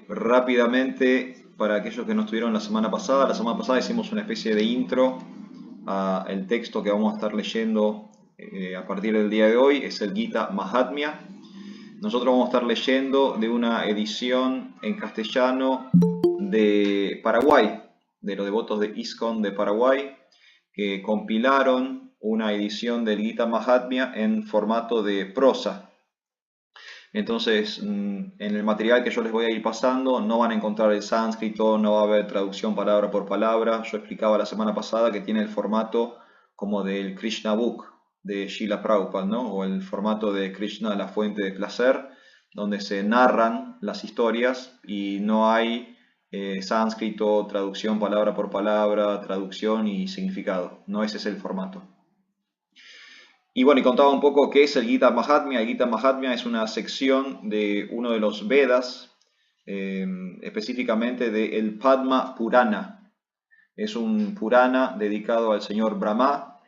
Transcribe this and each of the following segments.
Rápidamente, para aquellos que no estuvieron la semana pasada hicimos una especie de intro al texto que vamos a estar leyendo a partir del día de hoy. Es el Gita Mahatmya. Nosotros vamos a estar leyendo de una edición en castellano de Paraguay, de los devotos de ISKCON de Paraguay, que compilaron una edición del Gita Mahatmya en formato de prosa. Entonces, en el material que yo les voy a ir pasando no van a encontrar el sánscrito, no va a haber traducción palabra por palabra. Yo explicaba la semana pasada que tiene el formato como del Krishna Book de Srila Prabhupada, ¿no? O el formato de Krishna, la fuente de placer, donde se narran las historias y no hay sánscrito, traducción palabra por palabra, traducción y significado. No, ese es el formato. Y bueno, y contaba un poco qué es el Gita Mahatmya. El Gita Mahatmya es una sección de uno de los Vedas, específicamente del Padma Purana. Es un Purana dedicado al señor Brahma,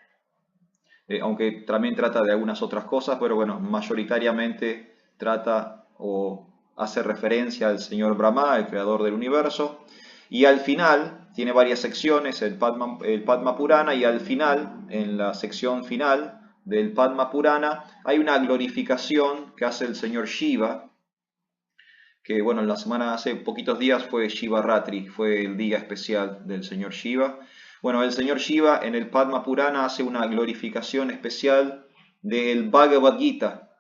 aunque también trata de algunas otras cosas, pero bueno, mayoritariamente trata o hace referencia al señor Brahma, el creador del universo. Y al final, tiene varias secciones, el Padma Purana, y al final, en la sección final del Padma Purana, hay una glorificación que hace el señor Shiva, que bueno, hace poquitos días fue Shiva Ratri, fue el día especial del señor Shiva. Bueno, el señor Shiva en el Padma Purana hace una glorificación especial del Bhagavad Gita,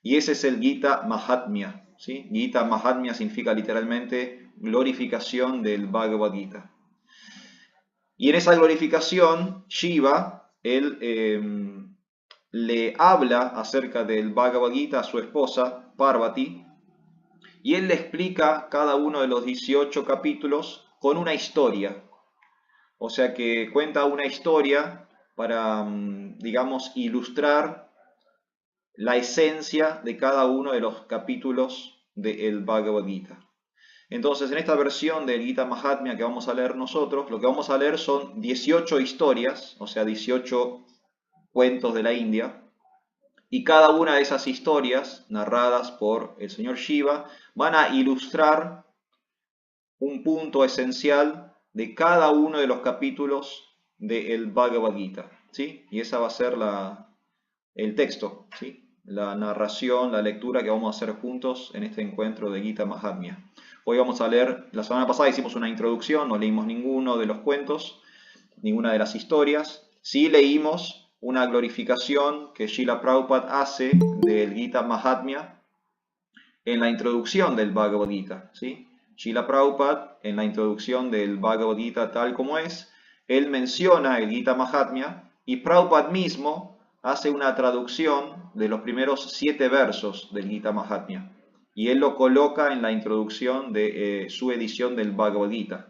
y ese es el Gita Mahatmya, ¿sí? Gita Mahatmya significa literalmente glorificación del Bhagavad Gita. Y en esa glorificación, Shiva, él le habla acerca del Bhagavad Gita a su esposa, Parvati, y él le explica cada uno de los 18 capítulos con una historia. O sea que cuenta una historia para, digamos, ilustrar la esencia de cada uno de los capítulos del Bhagavad Gita. Entonces, en esta versión del Gita Mahatmya que vamos a leer nosotros, lo que vamos a leer son 18 historias, o sea, 18 cuentos de la India, y cada una de esas historias, narradas por el señor Shiva, van a ilustrar un punto esencial de cada uno de los capítulos del Bhagavad Gita, ¿sí? Y esa va a ser el texto, ¿sí? La narración, la lectura que vamos a hacer juntos en este encuentro de Gita Mahatmya. Hoy vamos a leer, la semana pasada hicimos una introducción, no leímos ninguno de los cuentos, ninguna de las historias. Sí leímos una glorificación que Srila Prabhupada hace del Gita Mahatmya en la introducción del Bhagavad Gita, ¿sí? Srila Prabhupada, en la introducción del Bhagavad Gita tal como es, él menciona el Gita Mahatmya y Prabhupada mismo hace una traducción de los primeros 7 versos del Gita Mahatmya y él lo coloca en la introducción de su edición del Bhagavad Gita.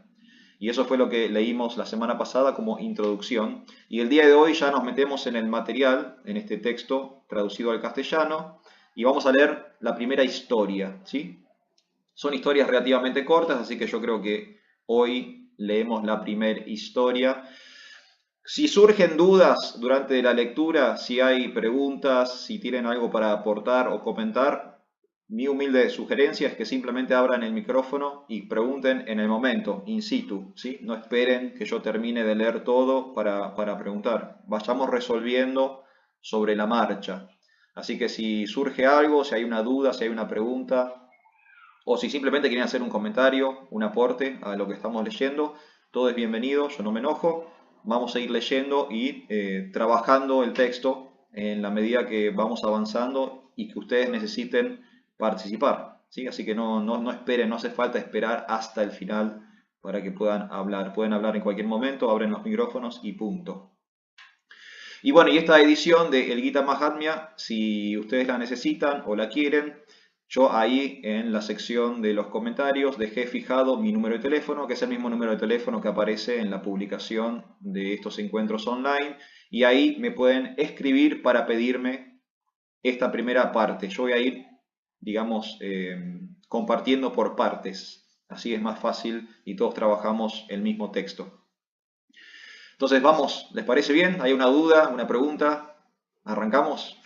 Y eso fue lo que leímos la semana pasada como introducción. Y el día de hoy ya nos metemos en el material, en este texto traducido al castellano, y vamos a leer la primera historia, ¿sí? Son historias relativamente cortas, así que yo creo que hoy leemos la primera historia. Si surgen dudas durante la lectura, si hay preguntas, si tienen algo para aportar o comentar, mi humilde sugerencia es que simplemente abran el micrófono y pregunten en el momento, in situ, ¿sí? No esperen que yo termine de leer todo para preguntar. Vayamos resolviendo sobre la marcha. Así que si surge algo, si hay una duda, si hay una pregunta, o si simplemente quieren hacer un comentario, un aporte a lo que estamos leyendo, todo es bienvenido, yo no me enojo. Vamos a ir leyendo y trabajando el texto en la medida que vamos avanzando y que ustedes necesiten participar, ¿sí? Así que no esperen, no hace falta esperar hasta el final para que puedan hablar. Pueden hablar en cualquier momento, abren los micrófonos y punto. Y bueno, y esta edición de El Gita Mahatmya, si ustedes la necesitan o la quieren, yo ahí en la sección de los comentarios dejé fijado mi número de teléfono, que es el mismo número de teléfono que aparece en la publicación de estos encuentros online, y ahí me pueden escribir para pedirme esta primera parte. Yo voy a ir, digamos, compartiendo por partes, así es más fácil y todos trabajamos el mismo texto. Entonces vamos, ¿les parece bien? ¿Hay una duda, una pregunta? ¿Arrancamos?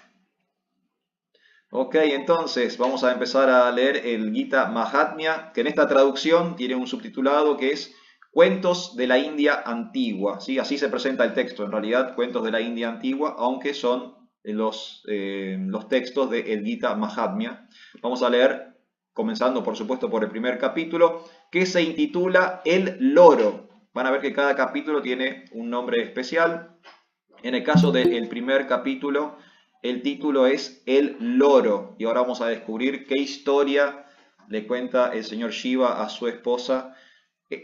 Ok, entonces vamos a empezar a leer el Gita Mahatmya, que en esta traducción tiene un subtitulado que es Cuentos de la India Antigua. ¿Sí? Así se presenta el texto, en realidad, Cuentos de la India Antigua, aunque son los textos del Gita Mahatmya. Vamos a leer, comenzando por supuesto por el primer capítulo, que se intitula El Loro. Van a ver que cada capítulo tiene un nombre especial. En el caso del primer capítulo, el título es El Loro. Y ahora vamos a descubrir qué historia le cuenta el señor Shiva a su esposa.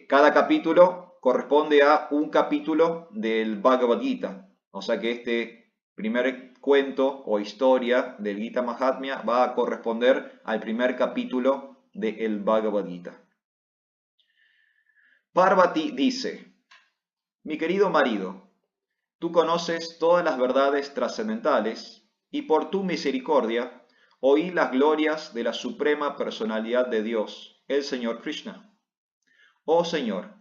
Cada capítulo corresponde a un capítulo del Bhagavad Gita. O sea que este primer cuento o historia del Gita Mahatmya va a corresponder al primer capítulo del Bhagavad Gita. Parvati dice: Mi querido marido, tú conoces todas las verdades trascendentales y por tu misericordia oí las glorias de la suprema personalidad de Dios, el Señor Krishna. Oh Señor,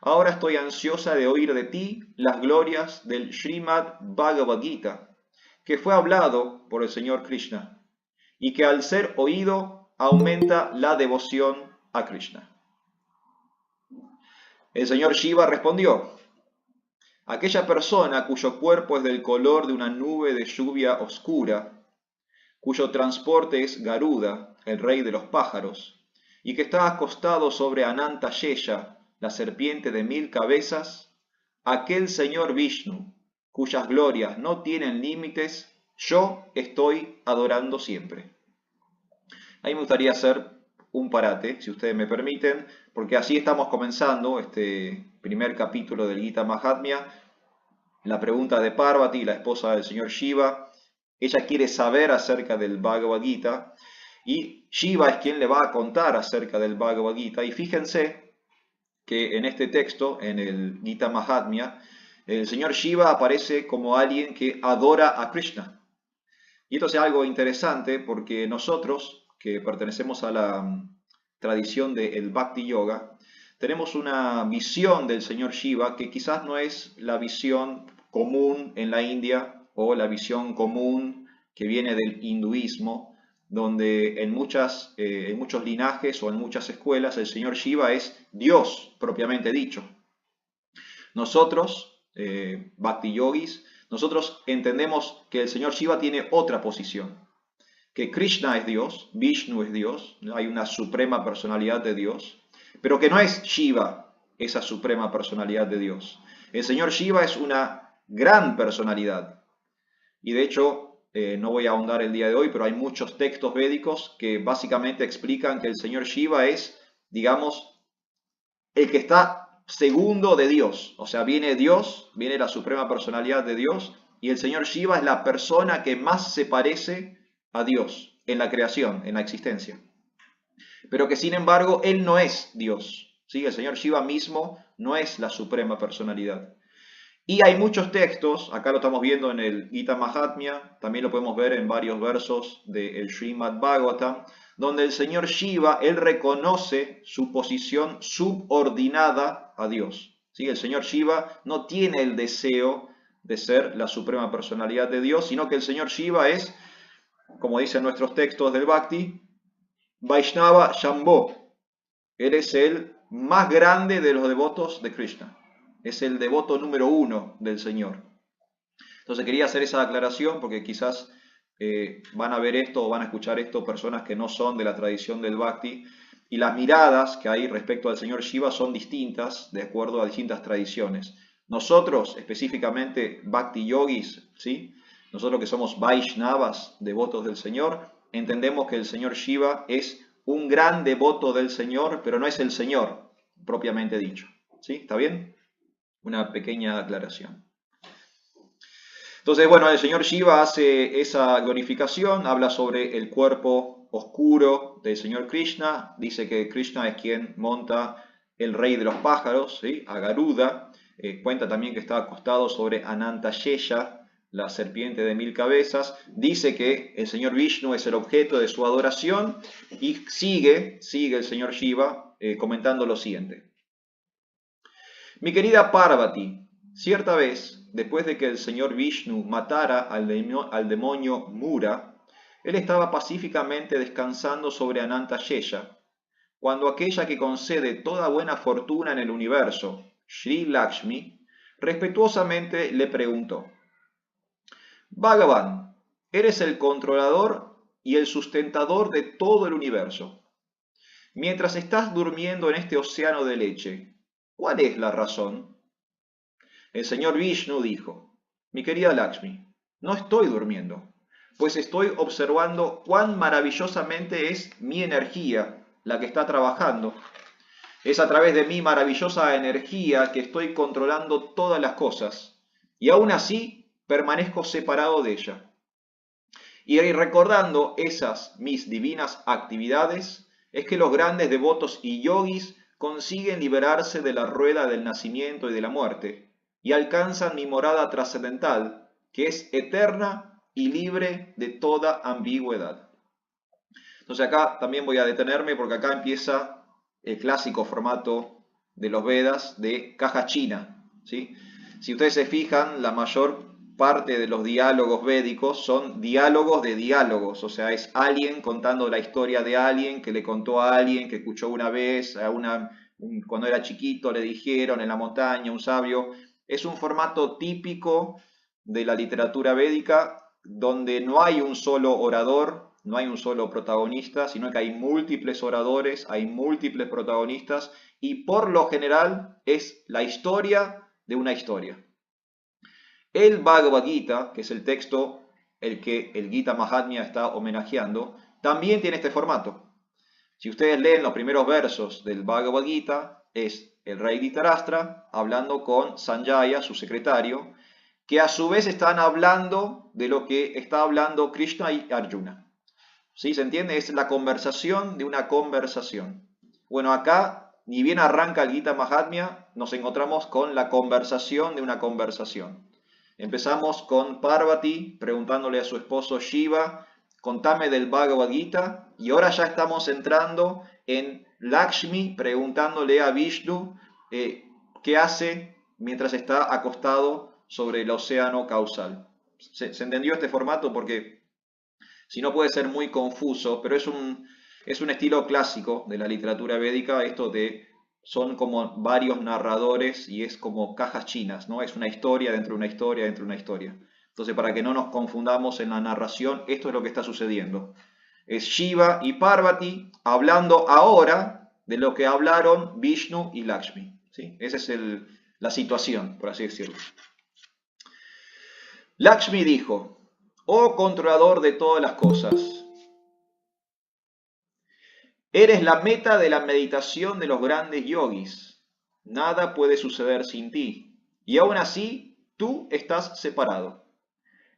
ahora estoy ansiosa de oír de ti las glorias del Srimad Bhagavad Gita, que fue hablado por el Señor Krishna, y que al ser oído aumenta la devoción a Krishna. El Señor Shiva respondió: Aquella persona cuyo cuerpo es del color de una nube de lluvia oscura, cuyo transporte es Garuda, el rey de los pájaros, y que está acostado sobre Ananta Yeya, la serpiente de 1000 cabezas, aquel señor Vishnu, cuyas glorias no tienen límites, yo estoy adorando siempre. Ahí me gustaría hacer un parate, si ustedes me permiten, porque así estamos comenzando este primer capítulo del Gita Mahatmya. La pregunta de Parvati, la esposa del señor Shiva, ella quiere saber acerca del Bhagavad Gita y Shiva es quien le va a contar acerca del Bhagavad Gita. Y fíjense que en este texto, en el Gita Mahatmya, el señor Shiva aparece como alguien que adora a Krishna. Y esto es algo interesante porque nosotros, que pertenecemos a la tradición del Bhakti Yoga, tenemos una visión del señor Shiva que quizás no es la visión común en la India o la visión común que viene del hinduismo, donde en muchos linajes o en muchas escuelas el señor Shiva es Dios propiamente dicho. Nosotros, Bhakti Yogis, nosotros entendemos que el señor Shiva tiene otra posición, que Krishna es Dios, Vishnu es Dios, hay una suprema personalidad de Dios, pero que no es Shiva esa suprema personalidad de Dios. El señor Shiva es una gran personalidad y de hecho, no voy a ahondar el día de hoy, pero hay muchos textos védicos que básicamente explican que el señor Shiva es, digamos, el que está segundo de Dios. O sea, viene Dios, viene la suprema personalidad de Dios, y el señor Shiva es la persona que más se parece a Dios en la creación, en la existencia. Pero que sin embargo, él no es Dios. ¿Sí? El señor Shiva mismo no es la suprema personalidad. Y hay muchos textos, acá lo estamos viendo en el Gita Mahatmya, también lo podemos ver en varios versos del Srimad Bhagavatam, donde el señor Shiva, él reconoce su posición subordinada a Dios. ¿Sí? El señor Shiva no tiene el deseo de ser la suprema personalidad de Dios, sino que el señor Shiva es, como dicen nuestros textos del Bhakti, Vaishnava Shambho. Él es el más grande de los devotos de Krishna. Es el devoto número 1 del Señor. Entonces quería hacer esa aclaración porque quizás van a ver esto o van a escuchar esto personas que no son de la tradición del Bhakti y las miradas que hay respecto al señor Shiva son distintas de acuerdo a distintas tradiciones. Nosotros, específicamente Bhakti Yogis, ¿sí? Nosotros que somos Vaishnavas, devotos del Señor, entendemos que el señor Shiva es un gran devoto del Señor, pero no es el Señor propiamente dicho. ¿Sí? ¿Está bien? Una pequeña aclaración. Entonces, bueno, el señor Shiva hace esa glorificación, habla sobre el cuerpo oscuro del señor Krishna, dice que Krishna es quien monta el rey de los pájaros, ¿sí? A Garuda, cuenta también que está acostado sobre Ananta Yeya, la serpiente de 1000 cabezas, dice que el señor Vishnu es el objeto de su adoración y sigue el señor Shiva comentando lo siguiente. Mi querida Parvati, cierta vez, después de que el señor Vishnu matara al demonio Mura, Él estaba pacíficamente descansando sobre Anantashesha, cuando aquella que concede toda buena fortuna en el universo, Sri Lakshmi, respetuosamente le preguntó: Bhagavan, eres el controlador y el sustentador de todo el universo. Mientras estás durmiendo en este océano de leche, ¿cuál es la razón? El señor Vishnu dijo: Mi querida Lakshmi, no estoy durmiendo, pues estoy observando cuán maravillosamente es mi energía la que está trabajando. Es a través de mi maravillosa energía que estoy controlando todas las cosas, y aún así permanezco separado de ella. Y recordando esas mis divinas actividades, es que los grandes devotos y yogis consiguen liberarse de la rueda del nacimiento y de la muerte, y alcanzan mi morada trascendental, que es eterna y libre de toda ambigüedad. Entonces acá también voy a detenerme porque acá empieza el clásico formato de los Vedas de caja china, ¿sí? Si ustedes se fijan, la mayor parte de los diálogos védicos son diálogos de diálogos, o sea, es alguien contando la historia de alguien que le contó a alguien que escuchó una vez, cuando era chiquito le dijeron en la montaña, un sabio. Es un formato típico de la literatura védica donde no hay un solo orador, no hay un solo protagonista, sino que hay múltiples oradores, hay múltiples protagonistas y por lo general es la historia de una historia. El Bhagavad Gita, que es el texto el que el Gita Mahatmya está homenajeando, también tiene este formato. Si ustedes leen los primeros versos del Bhagavad Gita, es el rey Dhritarashtra hablando con Sanjaya, su secretario, que a su vez están hablando de lo que está hablando Krishna y Arjuna. ¿Sí? ¿Se entiende? Es la conversación de una conversación. Bueno, acá, ni bien arranca el Gita Mahatmya, nos encontramos con la conversación de una conversación. Empezamos con Parvati preguntándole a su esposo Shiva: contame del Bhagavad Gita, y ahora ya estamos entrando en Lakshmi preguntándole a Vishnu qué hace mientras está acostado sobre el océano causal. ¿Se entendió este formato? Porque si no puede ser muy confuso, pero es un estilo clásico de la literatura védica, esto de son como varios narradores y es como cajas chinas, ¿no? Es una historia dentro de una historia dentro de una historia. Entonces, para que no nos confundamos en la narración, esto es lo que está sucediendo. Es Shiva y Parvati hablando ahora de lo que hablaron Vishnu y Lakshmi, ¿sí? Esa es la situación, por así decirlo. Lakshmi dijo: Oh controlador de todas las cosas, eres la meta de la meditación de los grandes yogis. Nada puede suceder sin ti, y aún así tú estás separado.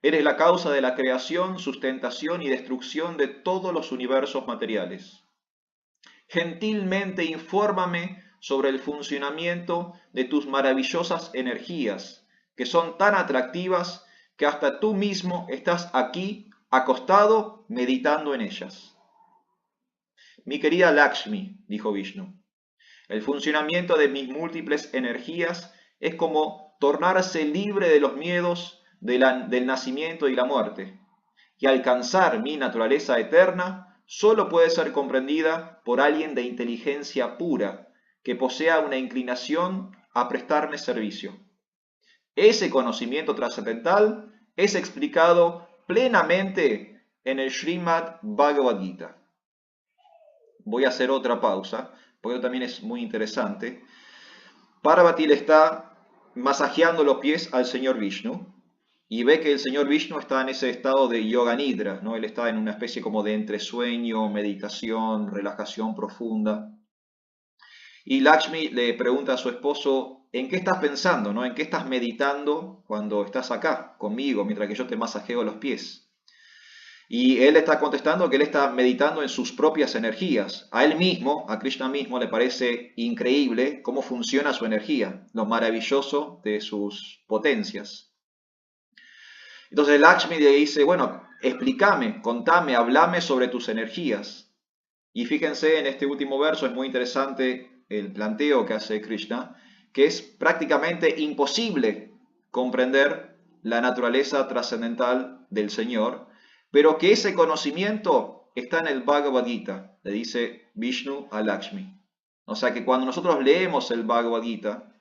Eres la causa de la creación, sustentación y destrucción de todos los universos materiales. Gentilmente infórmame sobre el funcionamiento de tus maravillosas energías, que son tan atractivas que hasta tú mismo estás aquí acostado meditando en ellas. Mi querida Lakshmi, dijo Vishnu, el funcionamiento de mis múltiples energías es como tornarse libre de los miedos del nacimiento y la muerte, y alcanzar mi naturaleza eterna solo puede ser comprendida por alguien de inteligencia pura, que posea una inclinación a prestarme servicio. Ese conocimiento trascendental es explicado plenamente en el Srimad Bhagavad Gita. Voy a hacer otra pausa, porque también es muy interesante. Parvati le está masajeando los pies al señor Vishnu y ve que el señor Vishnu está en ese estado de yoga nidra, ¿no? Él está en una especie como de entresueño, meditación, relajación profunda. Y Lakshmi le pregunta a su esposo: ¿en qué estás pensando, no? ¿En qué estás meditando cuando estás acá conmigo, mientras que yo te masajeo los pies? Y él está contestando que él está meditando en sus propias energías. A él mismo, a Krishna mismo, le parece increíble cómo funciona su energía, lo maravilloso de sus potencias. Entonces Lakshmi le dice: bueno, explícame, contame, hablame sobre tus energías. Y fíjense, en este último verso es muy interesante el planteo que hace Krishna, que es prácticamente imposible comprender la naturaleza trascendental del Señor, pero que ese conocimiento está en el Bhagavad Gita, le dice Vishnu a Lakshmi. O sea que cuando nosotros leemos el Bhagavad Gita,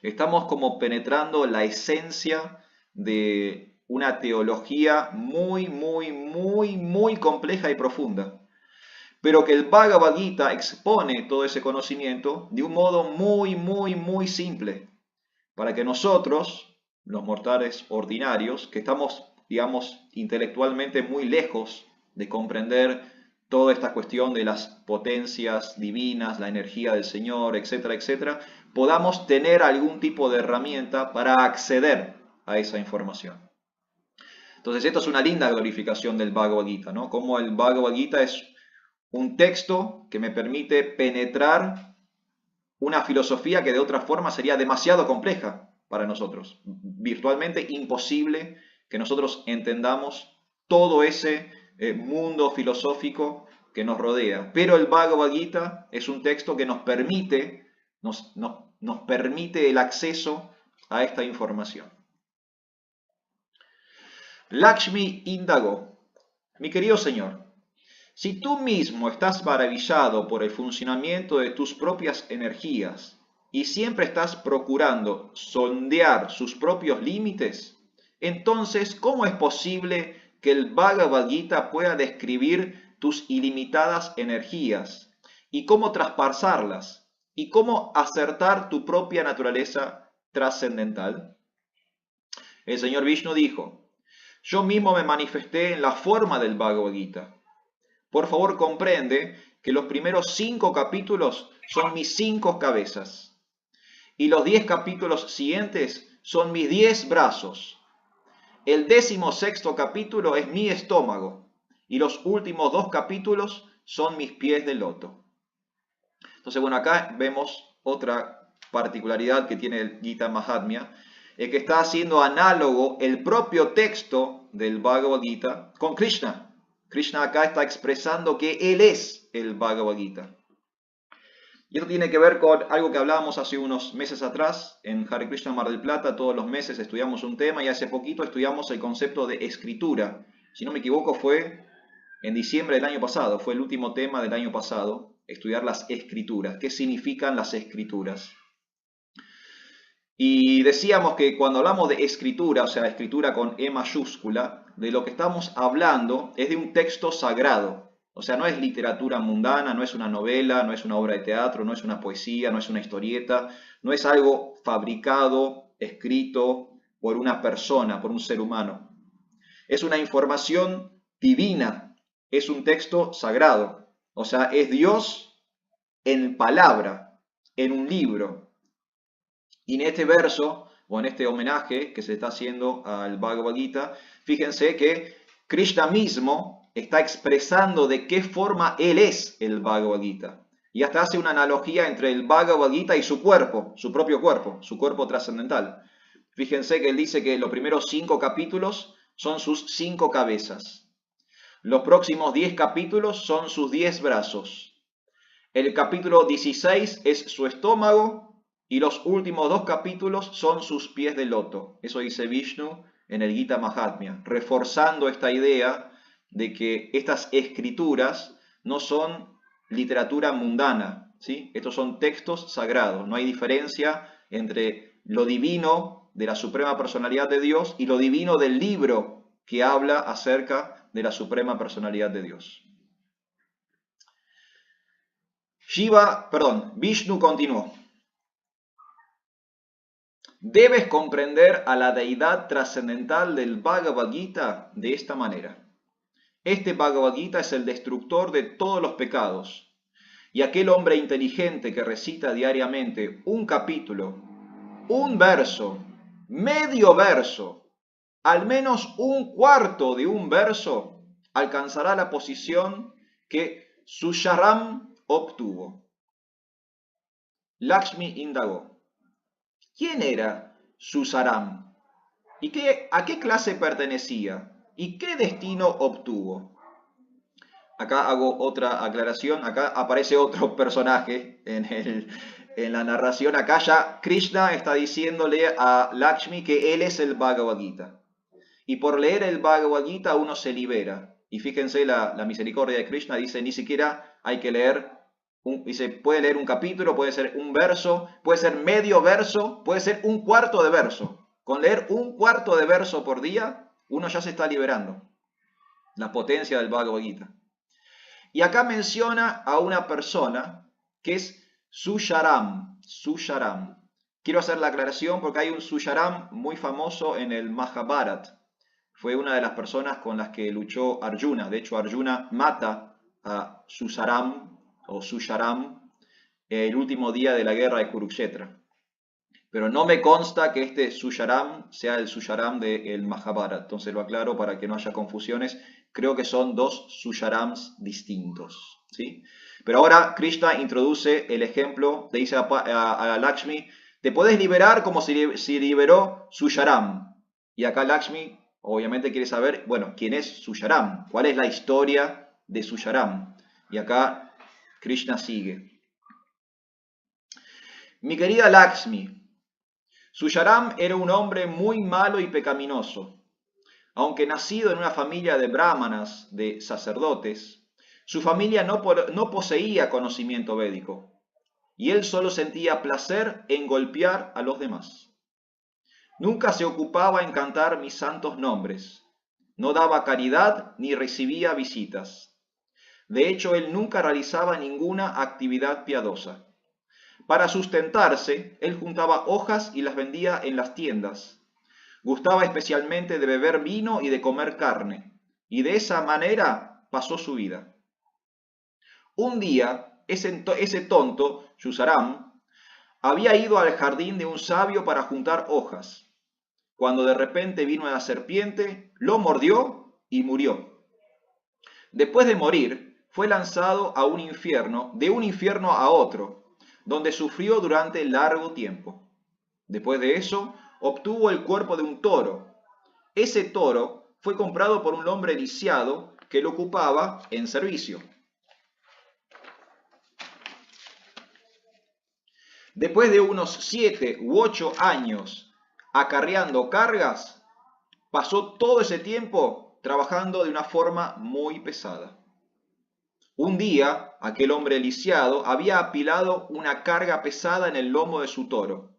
estamos como penetrando la esencia de una teología muy, muy, muy, muy compleja y profunda. Pero que el Bhagavad Gita expone todo ese conocimiento de un modo muy, muy, muy simple, para que nosotros, los mortales ordinarios, que estamos, digamos, intelectualmente muy lejos de comprender toda esta cuestión de las potencias divinas, la energía del Señor, etcétera, etcétera, podamos tener algún tipo de herramienta para acceder a esa información. Entonces, esto es una linda glorificación del Bhagavad Gita, ¿no? Como el Bhagavad Gita es un texto que me permite penetrar una filosofía que de otra forma sería demasiado compleja para nosotros. Virtualmente imposible que nosotros entendamos todo ese mundo filosófico que nos rodea. Pero el Bhagavad Gita es un texto que nos permite el acceso a esta información. Lakshmi indagó: mi querido señor, si tú mismo estás maravillado por el funcionamiento de tus propias energías y siempre estás procurando sondear sus propios límites, entonces, ¿cómo es posible que el Bhagavad Gita pueda describir tus ilimitadas energías y cómo traspasarlas y cómo acertar tu propia naturaleza trascendental? El señor Vishnu dijo: yo mismo me manifesté en la forma del Bhagavad Gita. Por favor, comprende que los primeros 5 capítulos son mis 5 cabezas y los 10 capítulos siguientes son mis 10 brazos. El 16º capítulo es mi estómago y los últimos 2 capítulos son mis pies de loto. Entonces, bueno, acá vemos otra particularidad que tiene el Gita Mahatmya, que está haciendo análogo el propio texto del Bhagavad Gita con Krishna. Krishna acá está expresando que Él es el Bhagavad Gita. Y esto tiene que ver con algo que hablábamos hace unos meses atrás en Hare Krishna Mar del Plata. Todos los meses estudiamos un tema y hace poquito estudiamos el concepto de escritura. Si no me equivoco fue en diciembre del año pasado, fue el último tema del año pasado, estudiar las escrituras. ¿Qué significan las escrituras? Y decíamos que cuando hablamos de escritura, o sea, escritura con E mayúscula, de lo que estamos hablando es de un texto sagrado. O sea, no es literatura mundana, no es una novela, no es una obra de teatro, no es una poesía, no es una historieta, no es algo fabricado, escrito por una persona, por un ser humano. Es una información divina, es un texto sagrado. O sea, es Dios en palabra, en un libro. Y en este verso, o en este homenaje que se está haciendo al Bhagavad Gita, fíjense que Krishna mismo está expresando de qué forma él es el Bhagavad Gita. Y hasta hace una analogía entre el Bhagavad Gita y su cuerpo, su propio cuerpo, su cuerpo trascendental. Fíjense que él dice que los primeros 5 capítulos son sus 5 cabezas. Los próximos 10 capítulos son sus 10 brazos. El capítulo 16 es su estómago. Y los últimos 2 capítulos son sus pies de loto. Eso dice Vishnu en el Gita Mahatmya, reforzando esta idea de que estas escrituras no son literatura mundana, ¿sí? Estos son textos sagrados. No hay diferencia entre lo divino de la Suprema Personalidad de Dios y lo divino del libro que habla acerca de la Suprema Personalidad de Dios. Vishnu continuó: debes comprender a la deidad trascendental del Bhagavad Gita de esta manera. Este Bhagavad Gita es el destructor de todos los pecados, y aquel hombre inteligente que recita diariamente un capítulo, un verso, medio verso, al menos un cuarto de un verso, alcanzará la posición que Susharam obtuvo. Lakshmi indagó: ¿quién era Susaram? ¿Y a qué clase pertenecía? ¿Y qué destino obtuvo? Acá hago otra aclaración. Acá aparece otro personaje en la narración. Acá ya Krishna está diciéndole a Lakshmi que él es el Bhagavad Gita. Y por leer el Bhagavad Gita uno se libera. Y fíjense la misericordia de Krishna, dice, ni siquiera hay que leer, dice, puede leer un capítulo, puede ser un verso, puede ser medio verso, puede ser un cuarto de verso. Con leer un cuarto de verso por día, uno ya se está liberando. La potencia del Bhagavad Gita. Y acá menciona a una persona que es Susharam. Susharam. Quiero hacer la aclaración porque hay un Susharam muy famoso en el Mahabharata. Fue una de las personas con las que luchó Arjuna. De hecho, Arjuna mata a Susaram o Susharam el último día de la guerra de Kurukshetra. Pero no me consta que este Susharam sea el Susharam del Mahabharata. Entonces lo aclaro para que no haya confusiones. Creo que son dos Susharams distintos, ¿sí? Pero ahora Krishna introduce el ejemplo, le dice a Lakshmi, te puedes liberar como si liberó Susharam. Y acá Lakshmi obviamente quiere saber, bueno, ¿quién es Susharam? ¿Cuál es la historia de Susharam? Y acá Krishna sigue. Mi querida Lakshmi, Susharam era un hombre muy malo y pecaminoso. Aunque nacido en una familia de brahmanas, de sacerdotes, su familia no poseía conocimiento védico, y él solo sentía placer en golpear a los demás. Nunca se ocupaba en cantar mis santos nombres, no daba caridad ni recibía visitas. De hecho, él nunca realizaba ninguna actividad piadosa. Para sustentarse, él juntaba hojas y las vendía en las tiendas. Gustaba especialmente de beber vino y de comer carne, y de esa manera pasó su vida. Un día, ese tonto, Susaram, había ido al jardín de un sabio para juntar hojas, cuando de repente vino la serpiente, lo mordió y murió. Después de morir, fue lanzado a un infierno, de un infierno a otro, donde sufrió durante largo tiempo. Después de eso, obtuvo el cuerpo de un toro. Ese toro fue comprado por un hombre lisiado que lo ocupaba en servicio. Después de unos 7 u 8 años acarreando cargas, pasó todo ese tiempo trabajando de una forma muy pesada. Un día, aquel hombre lisiado había apilado una carga pesada en el lomo de su toro.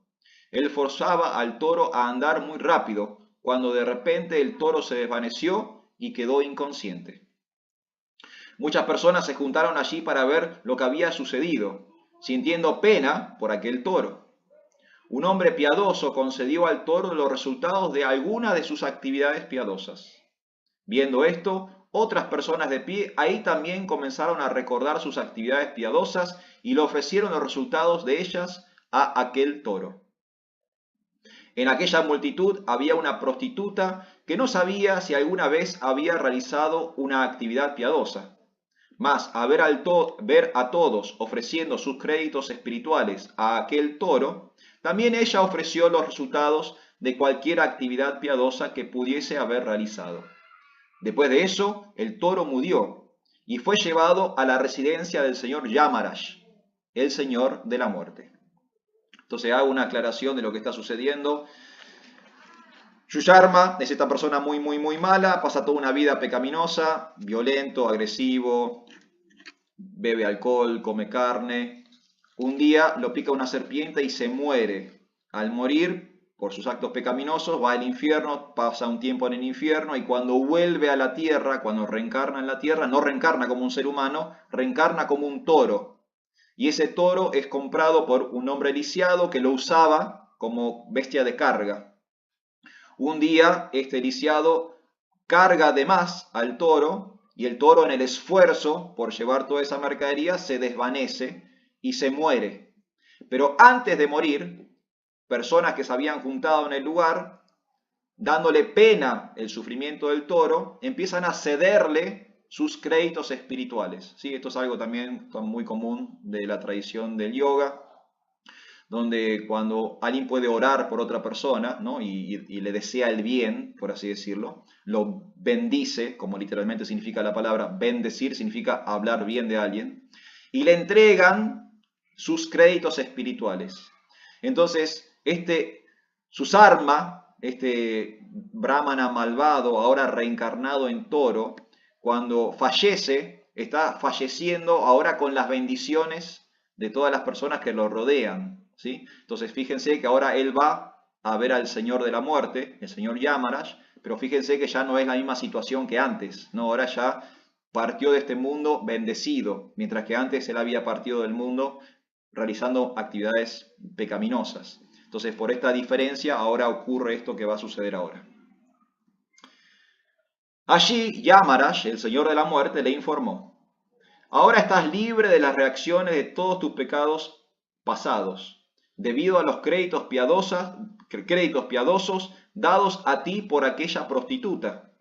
Él forzaba al toro a andar muy rápido, cuando de repente el toro se desvaneció y quedó inconsciente. Muchas personas se juntaron allí para ver lo que había sucedido, sintiendo pena por aquel toro. Un hombre piadoso concedió al toro los resultados de alguna de sus actividades piadosas. Viendo esto, otras personas de pie ahí también comenzaron a recordar sus actividades piadosas y le ofrecieron los resultados de ellas a aquel toro. En aquella multitud había una prostituta que no sabía si alguna vez había realizado una actividad piadosa. Mas a ver a todos ofreciendo sus créditos espirituales a aquel toro, también ella ofreció los resultados de cualquier actividad piadosa que pudiese haber realizado. Después de eso, el toro murió y fue llevado a la residencia del señor Yamaraj, el señor de la muerte. Entonces hago una aclaración de lo que está sucediendo. Yusharma es esta persona muy mala, pasa toda una vida pecaminosa, violento, agresivo, bebe alcohol, come carne. Un día lo pica una serpiente y se muere. Al morir, por sus actos pecaminosos, va al infierno, pasa un tiempo en el infierno y cuando vuelve a la tierra, cuando reencarna en la tierra, no reencarna como un ser humano, reencarna como un toro. Y ese toro es comprado por un hombre lisiado que lo usaba como bestia de carga. Un día este lisiado carga de más al toro y el toro en el esfuerzo por llevar toda esa mercadería se desvanece y se muere. Pero antes de morir, personas que se habían juntado en el lugar, dándole pena el sufrimiento del toro, empiezan a cederle sus créditos espirituales. ¿Sí? Esto es algo también muy común de la tradición del yoga, donde cuando alguien puede orar por otra persona, ¿no? y le desea el bien, por así decirlo, lo bendice, como literalmente significa la palabra bendecir, significa hablar bien de alguien, y le entregan sus créditos espirituales. Entonces, Susarma este brahmana malvado, ahora reencarnado en toro, cuando fallece, está falleciendo ahora con las bendiciones de todas las personas que lo rodean, ¿sí? Entonces fíjense que ahora él va a ver al Señor de la Muerte, el Señor Yamaraj, pero fíjense que ya no es la misma situación que antes, ¿no? Ahora ya partió de este mundo bendecido, mientras que antes él había partido del mundo realizando actividades pecaminosas. Entonces, por esta diferencia, ahora ocurre esto que va a suceder ahora. Allí, Yamaraj, el Señor de la Muerte, le informó: ahora estás libre de las reacciones de todos tus pecados pasados, debido a los créditos piadosos dados a ti por aquella prostituta.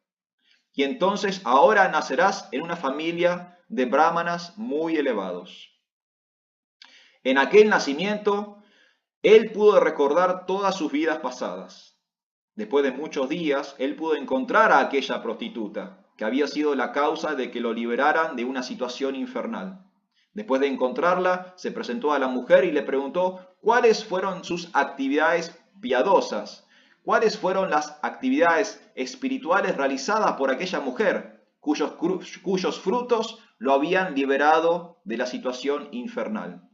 Y entonces ahora nacerás en una familia de brahmanas muy elevados. En aquel nacimiento, él pudo recordar todas sus vidas pasadas. Después de muchos días, él pudo encontrar a aquella prostituta, que había sido la causa de que lo liberaran de una situación infernal. Después de encontrarla, se presentó a la mujer y le preguntó cuáles fueron sus actividades piadosas, cuáles fueron las actividades espirituales realizadas por aquella mujer, cuyos frutos lo habían liberado de la situación infernal.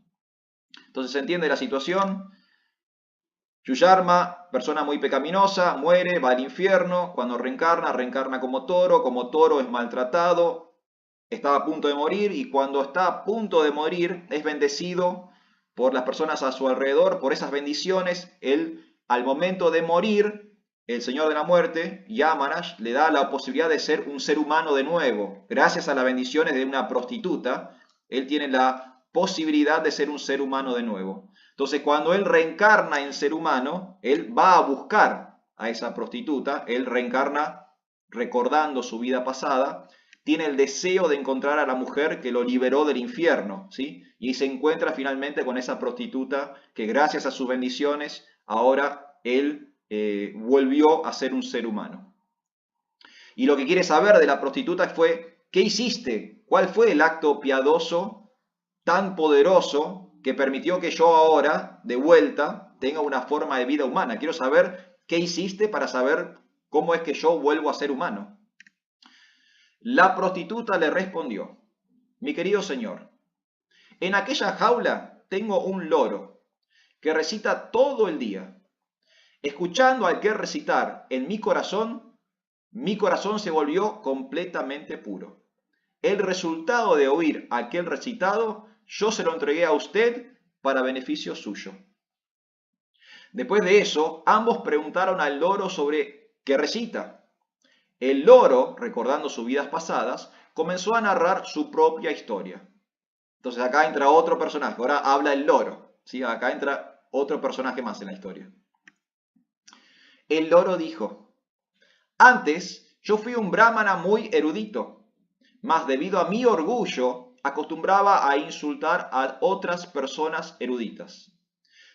Entonces se entiende la situación. Yuyarma, persona muy pecaminosa, muere, va al infierno. Cuando reencarna como toro es maltratado, está a punto de morir, y cuando está a punto de morir es bendecido por las personas a su alrededor, por esas bendiciones. Él, al momento de morir, el Señor de la Muerte, Yamaraj, le da la posibilidad de ser un ser humano de nuevo. Gracias a las bendiciones de una prostituta, él tiene la posibilidad de ser un ser humano de nuevo. Entonces, cuando él reencarna en ser humano, él va a buscar a esa prostituta, él reencarna recordando su vida pasada, tiene el deseo de encontrar a la mujer que lo liberó del infierno, ¿sí? Y se encuentra finalmente con esa prostituta que gracias a sus bendiciones, ahora él volvió a ser un ser humano. Y lo que quiere saber de la prostituta fue: ¿qué hiciste? ¿Cuál fue el acto piadoso tan poderoso que permitió que yo ahora, de vuelta, tenga una forma de vida humana? Quiero saber qué hiciste para saber cómo es que yo vuelvo a ser humano. La prostituta le respondió: mi querido señor, en aquella jaula tengo un loro que recita todo el día. Escuchando a aquel recitar en mi corazón se volvió completamente puro. El resultado de oír aquel recitado, yo se lo entregué a usted para beneficio suyo. Después de eso, ambos preguntaron al loro sobre qué recita. El loro, recordando sus vidas pasadas, comenzó a narrar su propia historia. Entonces acá entra otro personaje, ahora habla el loro, ¿sí? Acá entra otro personaje más en la historia. El loro dijo: antes yo fui un brahmana muy erudito, mas debido a mi orgullo acostumbraba a insultar a otras personas eruditas.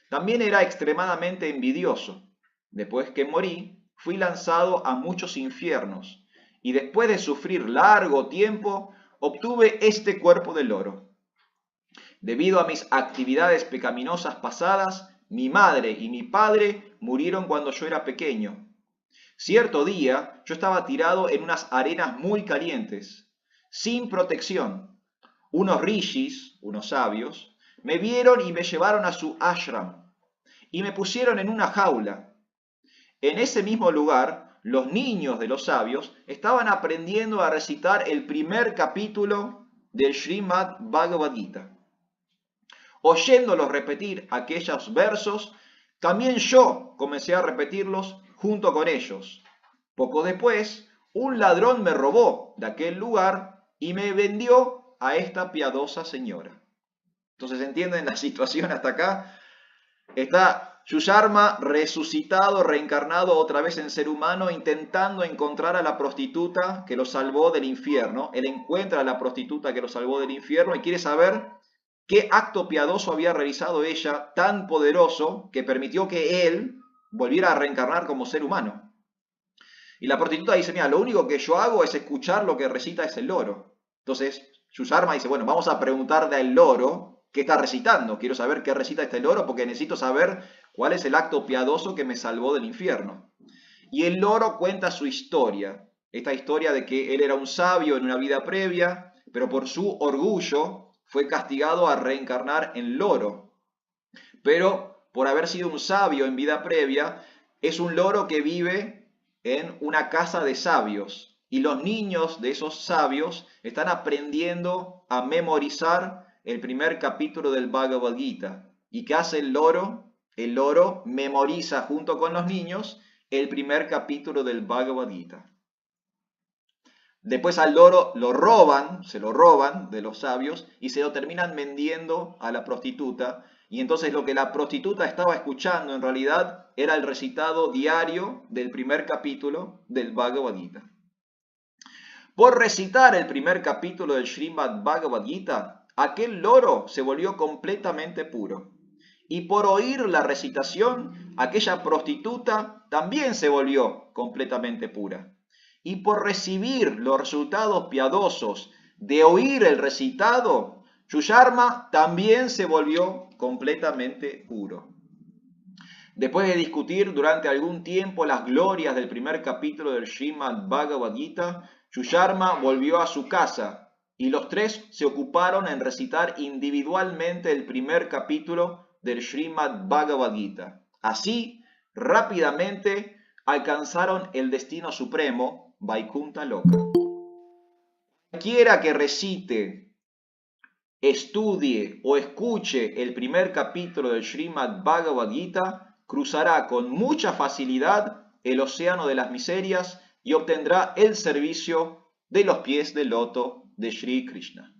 También era extremadamente envidioso. Después que morí, fui lanzado a muchos infiernos, y después de sufrir largo tiempo, obtuve este cuerpo de loro. Debido a mis actividades pecaminosas pasadas, mi madre y mi padre murieron cuando yo era pequeño. Cierto día, yo estaba tirado en unas arenas muy calientes, sin protección. Unos rishis, unos sabios, me vieron y me llevaron a su ashram y me pusieron en una jaula. En ese mismo lugar, los niños de los sabios estaban aprendiendo a recitar el primer capítulo del Srimad Bhagavad Gita. Oyéndolos repetir aquellos versos, también yo comencé a repetirlos junto con ellos. Poco después, un ladrón me robó de aquel lugar y me vendió a esta piadosa señora. Entonces, ¿entienden la situación hasta acá? Está Yuyarma resucitado, reencarnado otra vez en ser humano, intentando encontrar a la prostituta que lo salvó del infierno. Él encuentra a la prostituta que lo salvó del infierno y quiere saber qué acto piadoso había realizado ella tan poderoso que permitió que él volviera a reencarnar como ser humano. Y la prostituta dice: mira, lo único que yo hago es escuchar lo que recita ese loro. Entonces Yuyarma dice: bueno, vamos a preguntarle al loro qué está recitando. Quiero saber qué recita este loro porque necesito saber cuál es el acto piadoso que me salvó del infierno. y el loro cuenta su historia. Esta historia de que él era un sabio en una vida previa, pero por su orgullo fue castigado a reencarnar en loro. Pero por haber sido un sabio en vida previa, es un loro que vive en una casa de sabios. Y los niños de esos sabios están aprendiendo a memorizar el primer capítulo del Bhagavad Gita. ¿Y qué hace el loro? El loro memoriza junto con los niños el primer capítulo del Bhagavad Gita. Después al loro lo roban, se lo roban de los sabios y se lo terminan vendiendo a la prostituta. Y entonces lo que la prostituta estaba escuchando en realidad era el recitado diario del primer capítulo del Bhagavad Gita. Por recitar el primer capítulo del Srimad Bhagavad Gita, aquel loro se volvió completamente puro. Y por oír la recitación, aquella prostituta también se volvió completamente pura. Y por recibir los resultados piadosos de oír el recitado, Yuyarma también se volvió completamente puro. Después de discutir durante algún tiempo las glorias del primer capítulo del Srimad Bhagavad Gita, Yuyarma volvió a su casa y los tres se ocuparon en recitar individualmente el primer capítulo del Srimad Bhagavad Gita. Así, rápidamente alcanzaron el destino supremo, Vaikuntha Loka. Cualquiera que recite, estudie o escuche el primer capítulo del Srimad Bhagavad Gita cruzará con mucha facilidad el océano de las miserias y obtendrá el servicio de los pies del loto de Sri Krishna.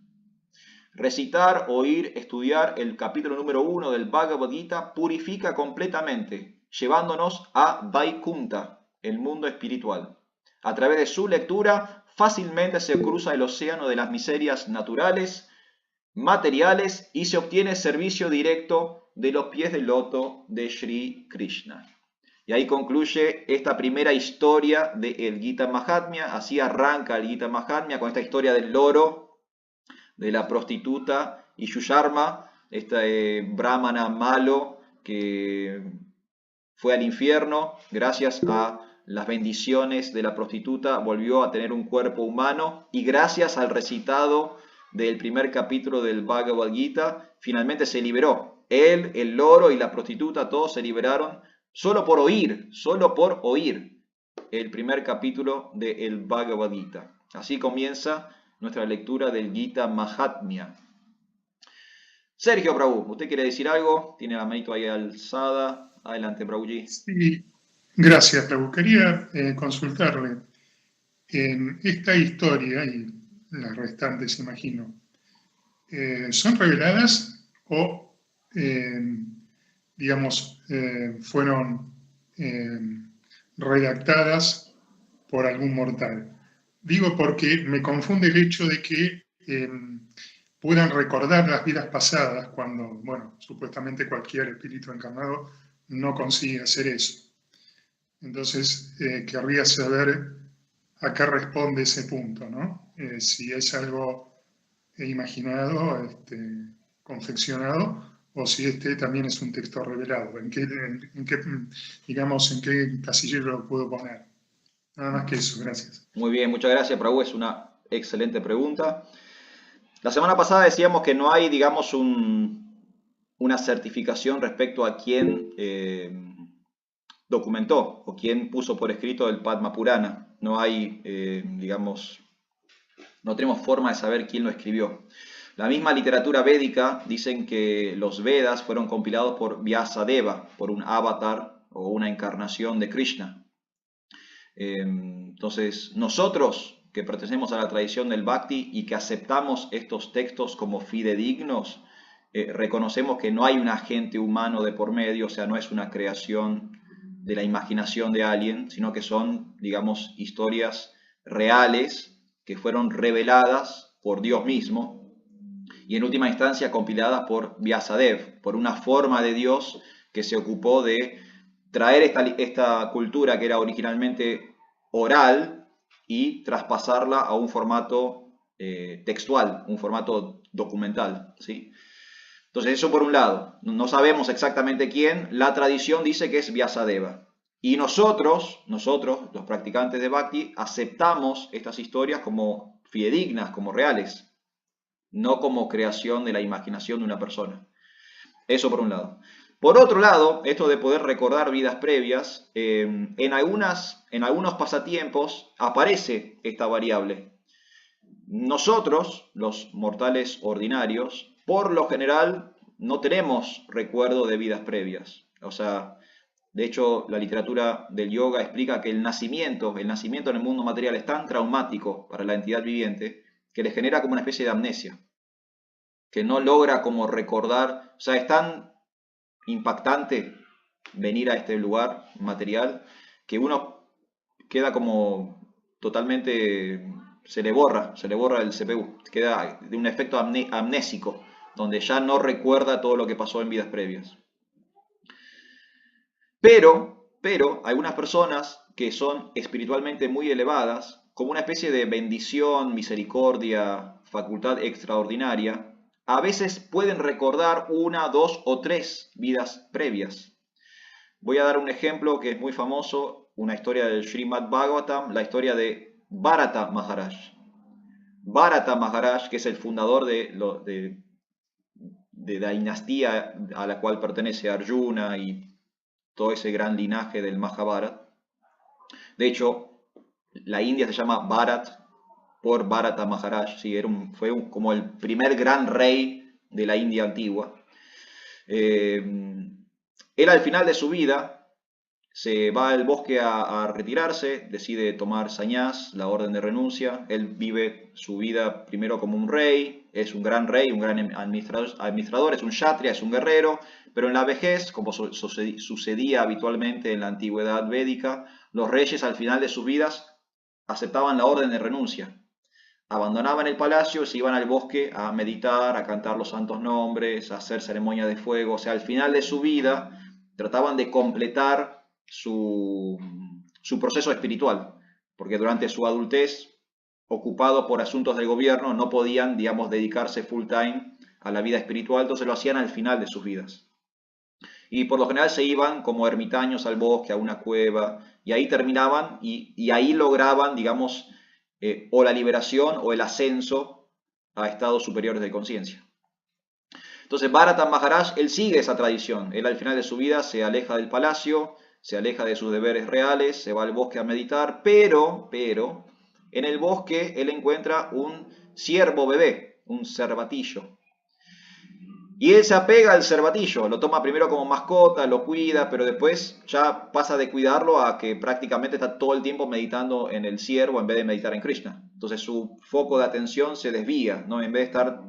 Recitar, oír, estudiar el capítulo número 1 del Bhagavad Gita purifica completamente, llevándonos a Vaikuntha, el mundo espiritual. A través de su lectura, fácilmente se cruza el océano de las miserias naturales, materiales y se obtiene servicio directo de los pies del loto de Sri Krishna. Y ahí concluye esta primera historia del Gita Mahatmya. Así arranca el Gita Mahatmya con esta historia del loro, de la prostituta y Yuyarma, este brahmana malo que fue al infierno gracias a las bendiciones de la prostituta, volvió a tener un cuerpo humano y gracias al recitado del primer capítulo del Bhagavad Gita, finalmente se liberó. Él, el loro y la prostituta, todos se liberaron solo por oír el primer capítulo del Bhagavad Gita. Así comienza nuestra lectura del Gita Mahatmya. Sergio Prabhu, ¿usted quiere decir algo? Tiene la manito ahí alzada. Adelante, Prabhuji. Sí, gracias, Prabhu. Quería consultarle. En esta historia, y las restantes, imagino, ¿son reveladas o, digamos, fueron redactadas por algún mortal? Digo porque me confunde el hecho de que puedan recordar las vidas pasadas cuando, bueno, supuestamente cualquier espíritu encarnado no consigue hacer eso. Entonces, querría saber a qué responde ese punto, ¿no? Si es algo imaginado, confeccionado, o si este también es un texto revelado. ¿En qué casillero lo puedo poner? Nada más que eso, gracias. Muy bien, muchas gracias, Prabhu. Es una excelente pregunta. La semana pasada decíamos que no hay, digamos, una certificación respecto a quién documentó o quién puso por escrito el Padma Purana. No hay, digamos, no tenemos forma de saber quién lo escribió. La misma literatura védica dicen que los Vedas fueron compilados por Vyasadeva, por un avatar o una encarnación de Krishna. Entonces, nosotros que pertenecemos a la tradición del Bhakti y que aceptamos estos textos como fidedignos, reconocemos que no hay un agente humano de por medio, o sea, no es una creación de la imaginación de alguien, sino que son, digamos, historias reales que fueron reveladas por Dios mismo y en última instancia compiladas por Vyasadeva, por una forma de Dios que se ocupó de traer esta cultura que era originalmente oral y traspasarla a un formato textual, un formato documental, ¿sí? Entonces eso por un lado, no sabemos exactamente quién, la tradición dice que es Vyasadeva. Y nosotros, los practicantes de Bhakti, aceptamos estas historias como fidedignas, como reales, no como creación de la imaginación de una persona. Eso por un lado. Por otro lado, esto de poder recordar vidas previas, en algunos pasatiempos aparece esta variable. Nosotros, los mortales ordinarios, por lo general no tenemos recuerdo de vidas previas. O sea, de hecho, la literatura del yoga explica que el nacimiento en el mundo material es tan traumático para la entidad viviente que le genera como una especie de amnesia, que no logra como recordar, o sea, es tan impactante venir a este lugar material que uno queda como totalmente, se le borra el CPU, queda de un efecto amnésico, donde ya no recuerda todo lo que pasó en vidas previas. Pero algunas personas que son espiritualmente muy elevadas, como una especie de bendición, misericordia, facultad extraordinaria, a veces pueden recordar una, dos o tres vidas previas. Voy a dar un ejemplo que es muy famoso, una historia del Srimad Bhagavatam, la historia de Bharata Maharaj. Bharata Maharaj, que es el fundador de la dinastía a la cual pertenece Arjuna y todo ese gran linaje del Mahabharata. De hecho, la India se llama Bharat por Bharata Maharaj, ¿sí? Fue como el primer gran rey de la India antigua. Él al final de su vida se va al bosque a retirarse, decide tomar sannyas, la orden de renuncia. Él vive su vida primero como un rey, es un gran rey, un gran administrador, es un kshatriya, es un guerrero, pero en la vejez, como sucedía habitualmente en la antigüedad védica, los reyes al final de sus vidas aceptaban la orden de renuncia. Abandonaban el palacio, se iban al bosque a meditar, a cantar los santos nombres, a hacer ceremonia de fuego. O sea, al final de su vida trataban de completar su proceso espiritual, porque durante su adultez, ocupados por asuntos del gobierno, no podían, digamos, dedicarse full time a la vida espiritual, entonces lo hacían al final de sus vidas. Y por lo general se iban como ermitaños al bosque, a una cueva, y ahí terminaban y ahí lograban, digamos, o la liberación o el ascenso a estados superiores de conciencia. Entonces Bharata Maharaj, él sigue esa tradición. Él al final de su vida se aleja del palacio, se aleja de sus deberes reales, se va al bosque a meditar, pero en el bosque él encuentra un ciervo bebé, un cervatillo. Y él se apega al cervatillo, lo toma primero como mascota, lo cuida, pero después ya pasa de cuidarlo a que prácticamente está todo el tiempo meditando en el ciervo en vez de meditar en Krishna. Entonces su foco de atención se desvía, ¿no? En vez de estar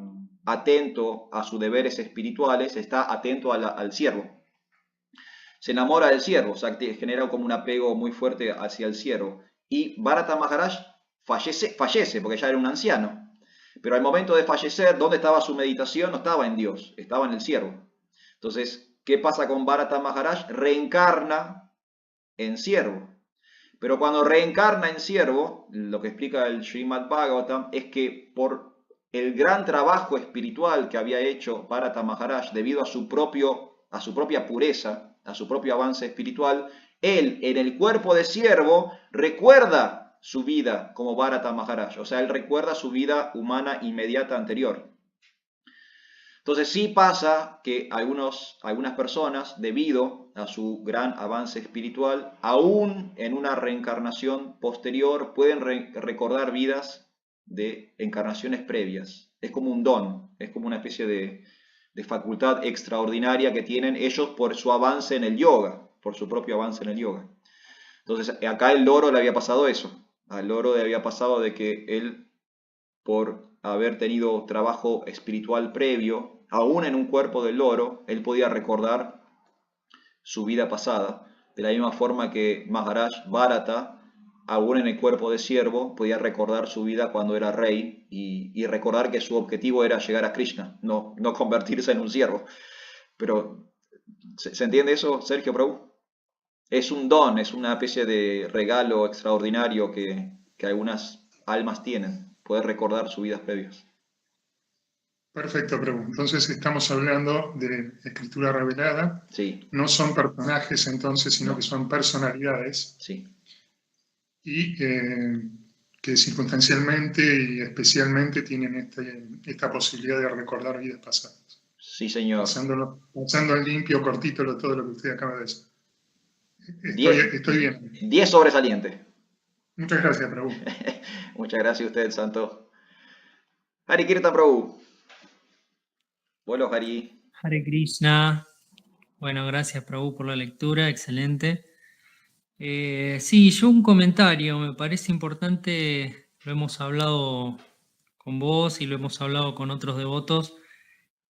atento a sus deberes espirituales, está atento al ciervo. Se enamora del ciervo, o sea, genera como un apego muy fuerte hacia el ciervo. Y Bharata Maharaj fallece porque ya era un anciano. Pero al momento de fallecer, ¿dónde estaba su meditación? No estaba en Dios, estaba en el ciervo. Entonces, ¿qué pasa con Bharata Maharaj? Reencarna en ciervo. Pero cuando reencarna en ciervo, lo que explica el Srimad Bhagavatam es que por el gran trabajo espiritual que había hecho Bharata Maharaj debido a su propia pureza, a su propio avance espiritual, él en el cuerpo de ciervo recuerda su vida como Bharata Maharaj, o sea, él recuerda su vida humana inmediata anterior. Entonces sí pasa que algunas personas, debido a su gran avance espiritual, aún en una reencarnación posterior, pueden recordar vidas de encarnaciones previas. Es como un don, es como una especie de facultad extraordinaria que tienen ellos por su avance en el yoga, por su propio avance en el yoga. Entonces acá el loro le había pasado eso. Al loro le había pasado de que él, por haber tenido trabajo espiritual previo, aún en un cuerpo del loro, él podía recordar su vida pasada, de la misma forma que Maharaj Bharata, aún en el cuerpo de siervo, podía recordar su vida cuando era rey y recordar que su objetivo era llegar a Krishna, no convertirse en un siervo. Pero, ¿se entiende eso, Sergio Prabhu? Es un don, es una especie de regalo extraordinario que algunas almas tienen, poder recordar sus vidas previas. Perfecto, Prabhu. Entonces estamos hablando de escritura revelada. Sí, No son personajes entonces, sino que no, son personalidades sí. y que circunstancialmente y especialmente tienen esta posibilidad de recordar vidas pasadas. Sí, señor. Pasando en limpio, cortito, todo lo que usted acaba de decir. Estoy, 10, estoy bien. 10 sobresaliente. Muchas gracias, Prabhu. Muchas gracias a usted, Santo. Hari Kirtan Prabhu. Vuelo, Hari. Hare Krishna. Bueno, gracias Prabhu por la lectura, excelente. Sí, yo un comentario, me parece importante, lo hemos hablado con vos y lo hemos hablado con otros devotos,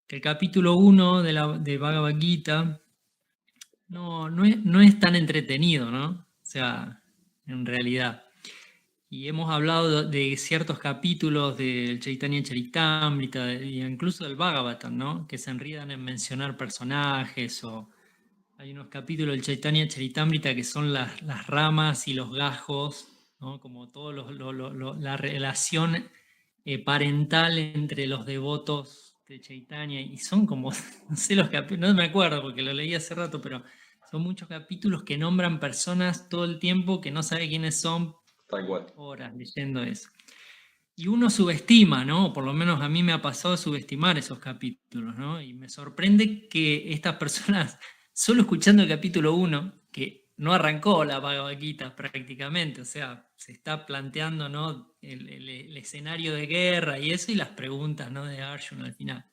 que el capítulo 1 de Bhagavad Gita no es tan entretenido, ¿no? O sea, en realidad. Y hemos hablado de ciertos capítulos del Chaitanya Charitamrita e incluso del Bhagavatam, ¿no? Que se enredan en mencionar personajes o hay unos capítulos del Chaitanya Charitamrita que son las ramas y los gajos, ¿no? Como todo la relación parental entre los devotos de Chaitanya y son como, no sé los capítulos, no me acuerdo porque lo leí hace rato, pero son muchos capítulos que nombran personas todo el tiempo que no sabe quiénes son. Tal cual. Horas leyendo eso. Y uno subestima, ¿no? Por lo menos a mí me ha pasado subestimar esos capítulos, ¿no? Y me sorprende que estas personas, solo escuchando el capítulo 1, que no arrancó la Bhagavad Gita prácticamente, o sea, se está planteando, ¿no? El escenario de guerra y eso, y las preguntas, ¿no? De Arjuna al final.